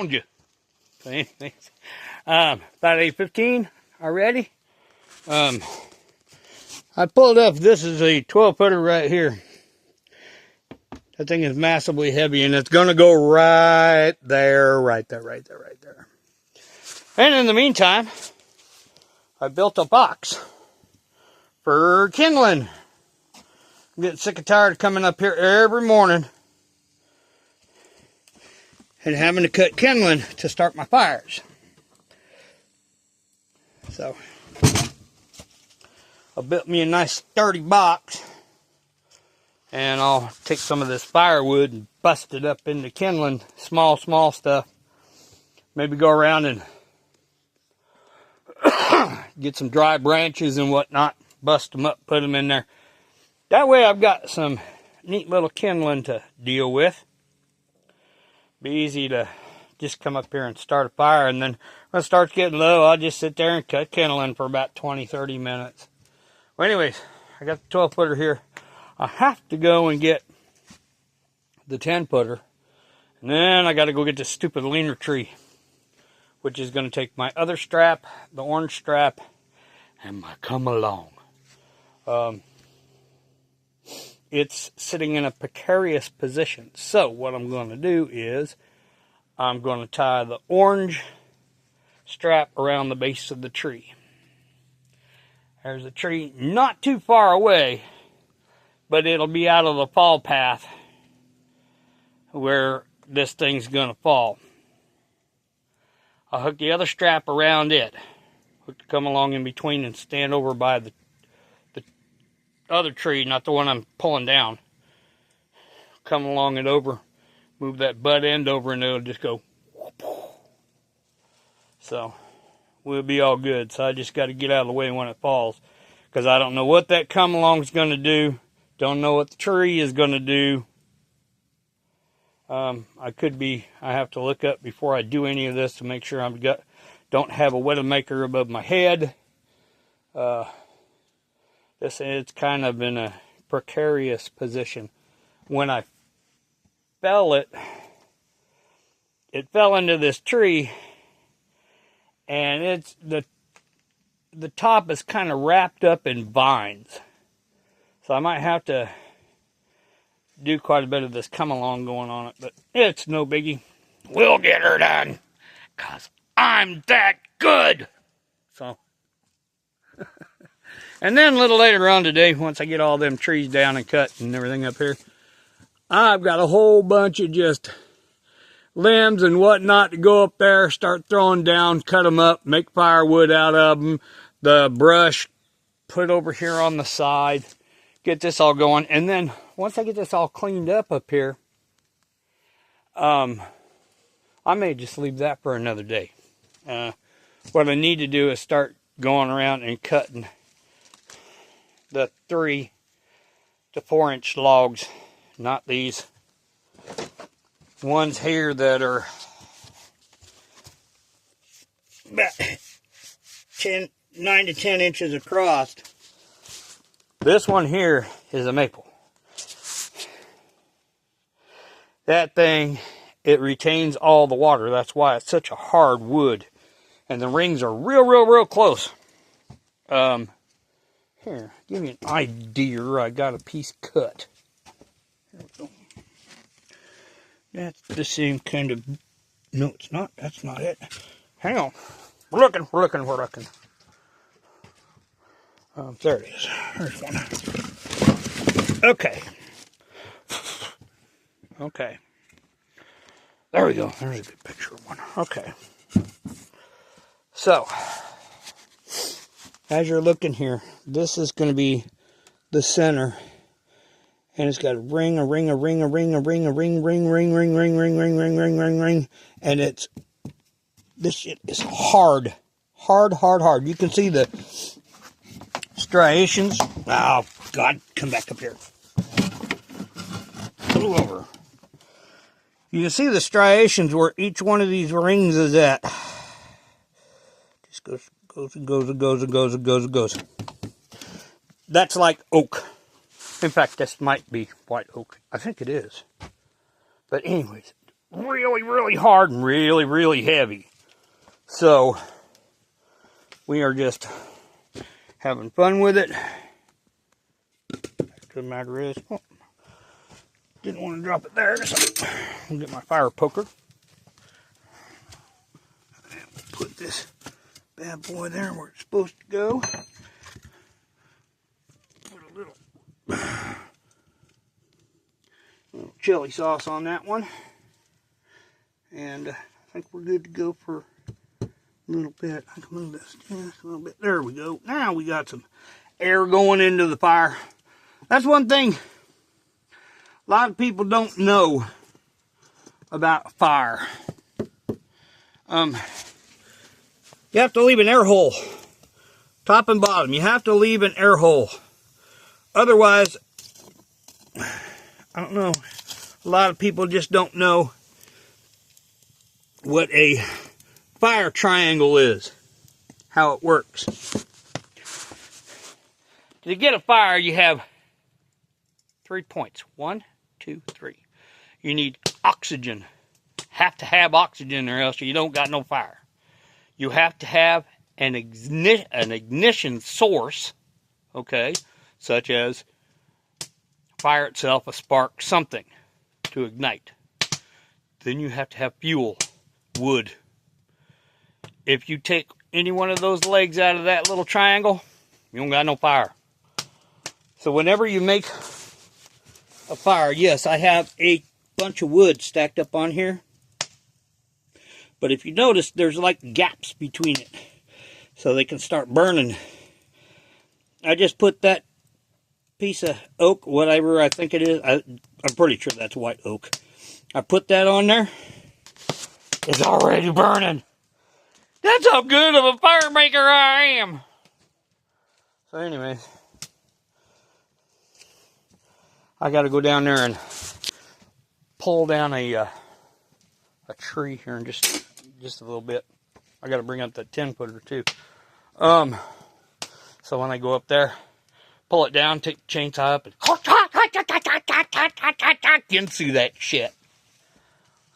found you. So anyways, about 8:15 already. I pulled up. This is a 12-footer right here. That thing is massively heavy, and it's going to go right there, right there, right there, right there. And in the meantime, I built a box for kindling. I'm getting sick and tired of coming up here every morning and having to cut kindling to start my fires. So I built me a nice sturdy box, and I'll take some of this firewood and bust it up into kindling, small stuff. Maybe go around and get some dry branches and whatnot, bust them up, put them in there. That way I've got some neat little kindling to deal with. Be easy to just come up here and start a fire, and then when it starts getting low, I'll just sit there and cut kindling for about 20-30 minutes. Well, anyways, I got the 12-footer here. I have to go and get the 10-footer, and then I got to go get this stupid leaner tree, which is going to take my other strap, the orange strap, and my come along. It's sitting in a precarious position. So what I'm going to do is I'm going to tie the orange strap around the base of the tree. There's a tree not too far away, but it'll be out of the fall path where this thing's going to fall. I'll hook the other strap around it. Hook to come along in between and stand over by the other tree, not the one I'm pulling down. Come along it over, move that butt end over, and it'll just go. So we'll be all good. So I just got to get out of the way when it falls, because I don't know what that come along is going to do. Don't know what the tree is going to do. I have to look up before I do any of this to make sure don't have a Widowmaker above my head. It's kind of in a precarious position. When I fell it fell into this tree, and it's the top is kind of wrapped up in vines. So I might have to do quite a bit of this come along going on it, but it's no biggie. We'll get her done, 'cause I'm that good. So, and then a little later on today, once I get all them trees down and cut and everything up here, I've got a whole bunch of just limbs and whatnot to go up there, start throwing down, cut them up, make firewood out of them, the brush, put over here on the side, get this all going. And then once I get this all cleaned up here, I may just leave that for another day. What I need to do is start going around and cutting the 3 to 4 inch logs, not these ones here that are about 9 to 10 inches across. This one here is a maple. That thing, it retains all the water. That's why it's such a hard wood. And the rings are real close. Here, give me an idea. I got a piece cut. There we go. That's the same kind of... No, it's not. That's not it. Hang on. We're looking. There it is. There's one. Okay. There we go. There's a good picture of one. Okay. So, as you're looking here, this is going to be the center. And it's got a ring. And this shit is hard. You can see the striations. Oh, God, come back up here. Pull over. You can see the striations where each one of these rings is at. Just goes. That's like oak. In fact, this might be white oak. I think it is. But anyways, really, really hard and really, really heavy. So we are just having fun with it. The matter is, oh, didn't want to drop it there, so I'll get my fire poker. Put this bad boy there where it's supposed to go. Put a little chili sauce on that one. And I think we're good to go for a little bit. I can move this just a little bit. There we go. Now we got some air going into the fire. That's one thing a lot of people don't know about fire. You have to leave an air hole, top and bottom. You have to leave an air hole. Otherwise, I don't know, a lot of people just don't know what a fire triangle is, how it works. To get a fire, you have 3 points. 1, 2, 3. You need oxygen. Have to have oxygen or else you don't got no fire. You have to have an ignition source, okay, such as fire itself, a spark, something to ignite. Then you have to have fuel, wood. If you take any one of those legs out of that little triangle, you don't got no fire. So whenever you make a fire, yes, I have a bunch of wood stacked up on here. But if you notice, there's like gaps between it, so they can start burning. I just put that piece of oak, whatever I think it is, I'm pretty sure that's white oak. I put that on there. It's already burning. That's how good of a fire maker I am. So anyways, I got to go down there and pull down a tree here in just a little bit. I got to bring up that 10-footer too. So when I go up there, pull it down, take the chainsaw up, and Ginsu that shit.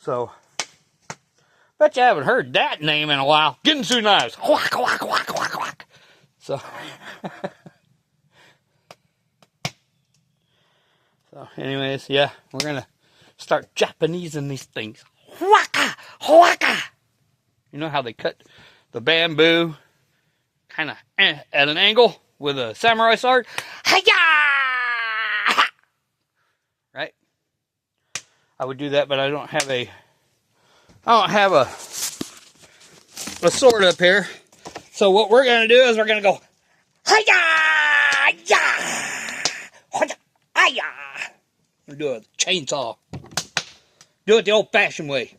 So, bet you haven't heard that name in a while. Ginsu knives. So, anyways, yeah, we're gonna start Japanesing these things. Waka, waka. You know how they cut the bamboo kind of at an angle with a samurai sword? Hi-ya! Right? I would do that, but I don't have a sword up here. So what we're going to do is we're going to go hi-ya! Ya! Hi-ya! We're going to do a chainsaw. Do it the old-fashioned way.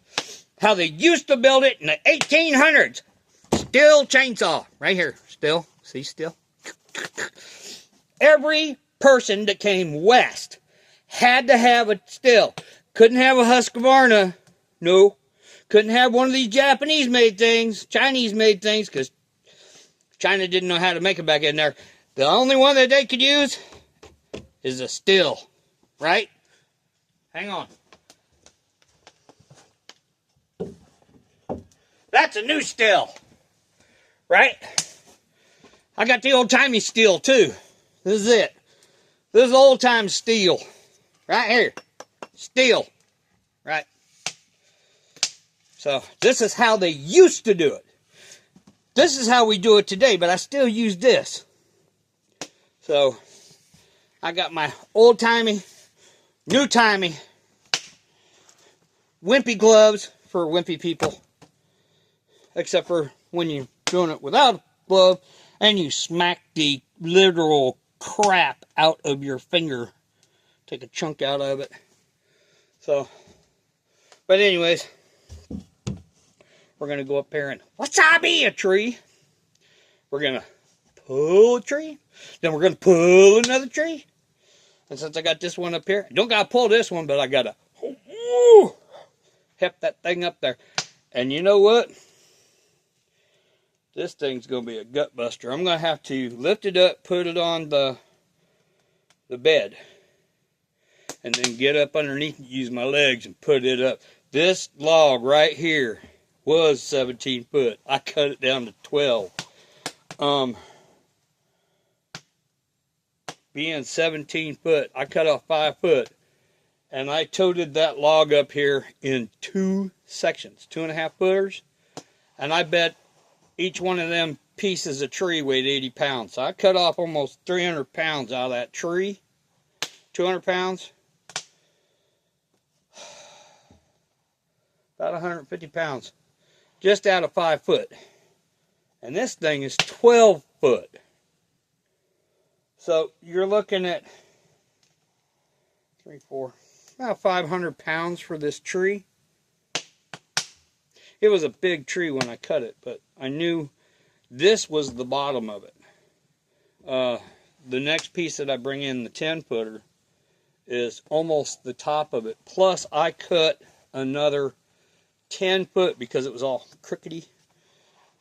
How they used to build it in the 1800s. Still chainsaw. Right here. Still. See, still. Every person that came west had to have a still. Couldn't have a Husqvarna. No. Couldn't have one of these Japanese-made things, Chinese-made things, because China didn't know how to make it back in there. The only one that they could use is a still. Right? Hang on. That's a new still, right? I got the old-timey steel, too. This is it. This is old-time steel. Right here. Steel. Right? So, this is how they used to do it. This is how we do it today, but I still use this. So, I got my old-timey, new-timey, wimpy gloves for wimpy people. Except for when you're doing it without a glove and you smack the literal crap out of your finger. Take a chunk out of it. So, but anyways, we're going to go up here and wasabi a tree. We're going to pull a tree. Then we're going to pull another tree. And since I got this one up here, I don't got to pull this one, but I got to hep that thing up there. And you know what? This thing's going to be a gut buster. I'm going to have to lift it up, put it on the bed, and then get up underneath and use my legs and put it up. This log right here was 17 foot. I cut it down to 12. Being 17 foot, I cut off 5 foot. And I toted that log up here in 2 sections, 2.5 footers. And I bet each one of them pieces of tree weighed 80 pounds. So I cut off almost 300 pounds out of that tree. 200 pounds. About 150 pounds. Just out of 5 foot. And this thing is 12 foot. So you're looking at 3, 4, about 500 pounds for this tree. It was a big tree when I cut it, but I knew this was the bottom of it. The next piece that I bring in, the 10 footer, is almost the top of it. Plus I cut another 10 foot because it was all crookedy.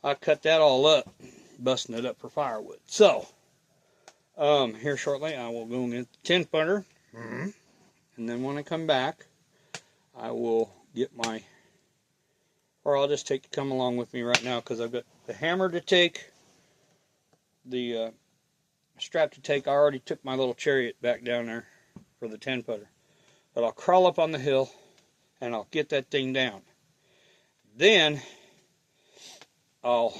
I cut that all up, busting it up for firewood. So, here shortly I will go and get the 10 footer. And then when I come back, I will get my, or I'll just take, come along with me right now, because I've got the hammer to take, the strap to take. I already took my little chariot back down there for the 10 footer. But I'll crawl up on the hill and I'll get that thing down. Then I'll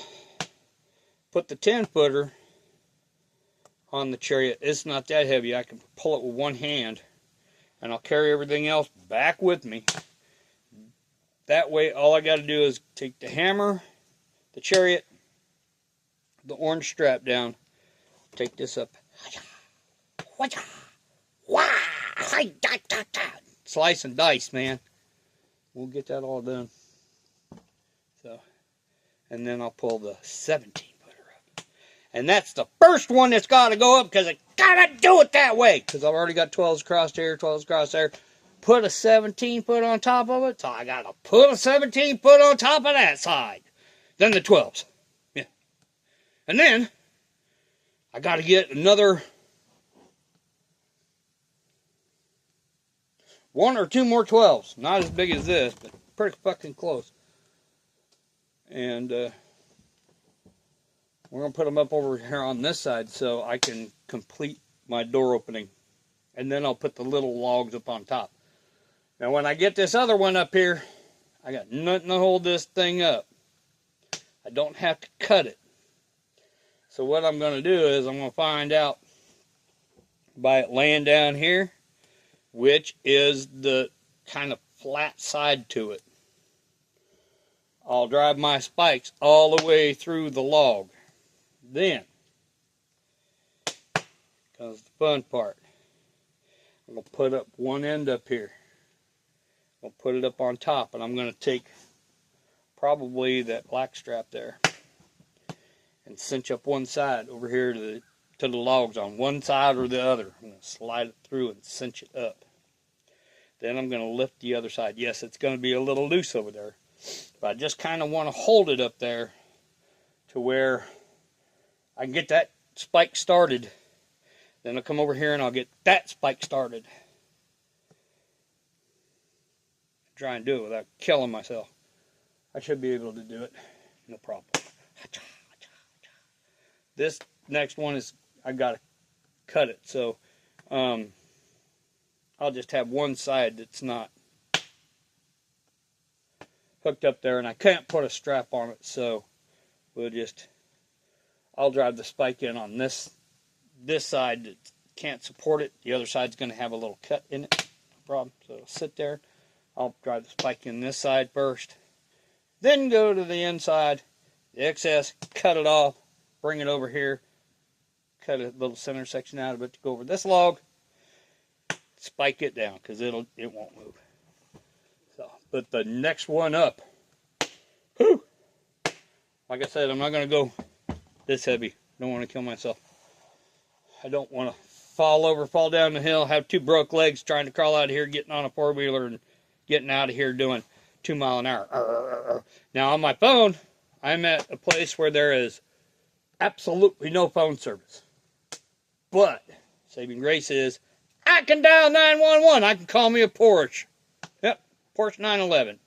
put the 10 footer on the chariot. It's not that heavy. I can pull it with one hand, and I'll carry everything else back with me. That way all I got to do is take the hammer, the chariot, the orange strap down, take this up, slice and dice, man. We'll get that all done. So, and then I'll pull the 17 footer up. And that's the first one that's got to go up, because I got to do it that way. Because I've already got 12s across here, 12s across there. Put a 17 foot on top of it. So I got to put a 17 foot on top of that side. Then the 12s. Yeah. And then I got to get another 1 or 2 more 12s. Not as big as this, but pretty fucking close. And we're going to put them up over here on this side so I can complete my door opening. And then I'll put the little logs up on top. Now when I get this other one up here, I got nothing to hold this thing up. I don't have to cut it. So what I'm going to do is I'm going to find out by it laying down here, which is the kind of flat side to it. I'll drive my spikes all the way through the log. Then comes the fun part. I'm going to put up one end up here. I'll put it up on top, and I'm going to take probably that black strap there and cinch up one side over here to the logs on one side or the other. I'm going to slide it through and cinch it up. Then I'm going to lift the other side. Yes, it's going to be a little loose over there, but I just kind of want to hold it up there to where I can get that spike started. Then I'll come over here and I'll get that spike started. Try and do it without killing myself. I should be able to do it. No problem. This next one is, I got to cut it. So I'll just have one side that's not hooked up there, and I can't put a strap on it. So I'll drive the spike in on this side that can't support it. The other side's going to have a little cut in it. No problem. So it'll sit there. I'll drive the spike in this side first, then go to the inside, the excess, cut it off, bring it over here, cut a little center section out of it to go over this log, spike it down, because it won't move. So, but the next one up, whew, like I said, I'm not going to go this heavy. Don't want to kill myself. I don't want to fall down the hill, have 2 broke legs trying to crawl out of here, getting on a 4-wheeler and getting out of here doing 2 miles an hour. Now on my phone, I'm at a place where there is absolutely no phone service. But saving grace is I can dial 911. I can call me a Porsche. Yep, Porsche 911.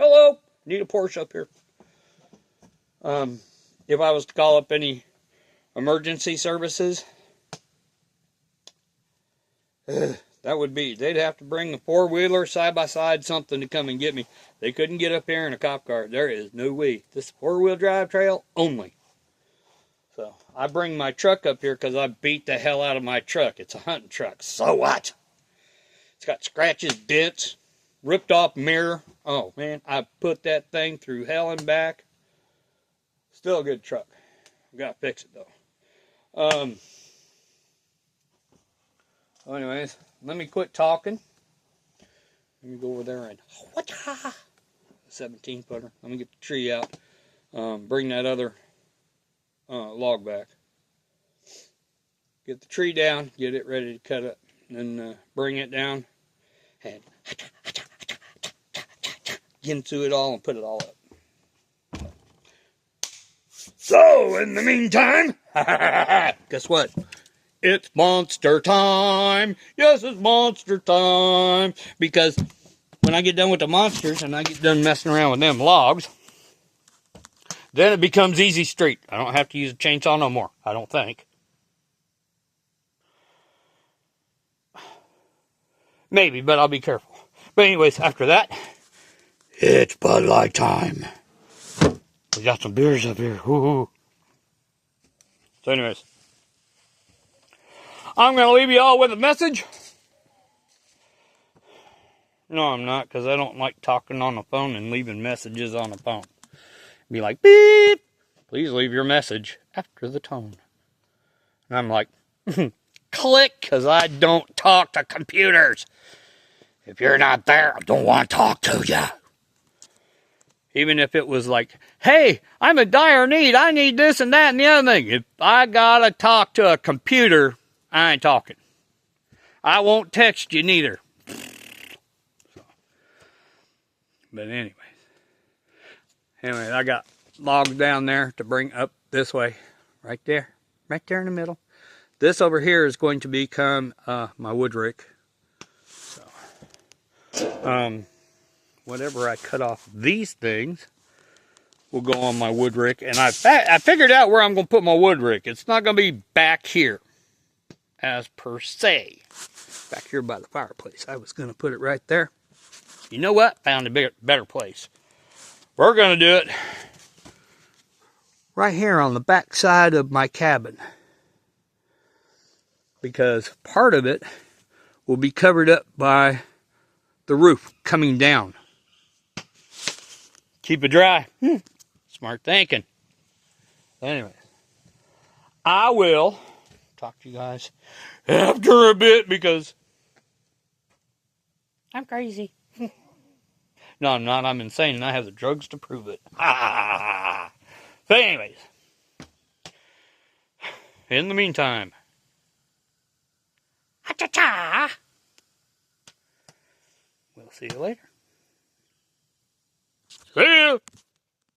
Hello, need a Porsche up here. If I was to call up any emergency services, that would be, they'd have to bring a four-wheeler, side-by-side, something to come and get me. They couldn't get up here in a cop car. There is no way. This four-wheel drive trail only. So I bring my truck up here because I beat the hell out of my truck. It's a hunting truck. So what? It's got scratches, dents, ripped off mirror. Oh man, I put that thing through hell and back. Still a good truck. We gotta fix it though. Well, anyways, let me quit talking. Let me go over there and 17 footer. Let me get the tree out. Bring that other log back. Get the tree down, get it ready to cut it, and then bring it down and get into it all and put it all up. So, in the meantime, guess what? It's monster time. Yes, it's monster time. Because when I get done with the monsters and I get done messing around with them logs, then it becomes easy street. I don't have to use a chainsaw no more, I don't think. Maybe, but I'll be careful. But anyways, after that, it's Bud Light time. We got some beers up here. Woo-hoo. So anyways, I'm going to leave you all with a message. No, I'm not, because I don't like talking on the phone and leaving messages on the phone. Be like, beep, please leave your message after the tone. And I'm like, click, because I don't talk to computers. If you're not there, I don't want to talk to you. Even if it was like, hey, I'm in dire need. I need this and that and the other thing. If I got to talk to a computer, I ain't talking. I won't text you neither. But anyways, I got logs down there to bring up this way. Right there in the middle. This over here is going to become my wood rick. So, whatever I cut off these things will go on my wood rick. And I figured out where I'm going to put my wood rick. It's not going to be back here, as per se. Back here by the fireplace. I was going to put it right there. You know what? Found a better place. We're going to do it right here on the back side of my cabin. Because part of it will be covered up by the roof coming down. Keep it dry. Smart thinking. Anyway, I will talk to you guys after a bit because I'm crazy. No, I'm not. I'm insane and I have the drugs to prove it. So anyways, in the meantime, we'll see you later.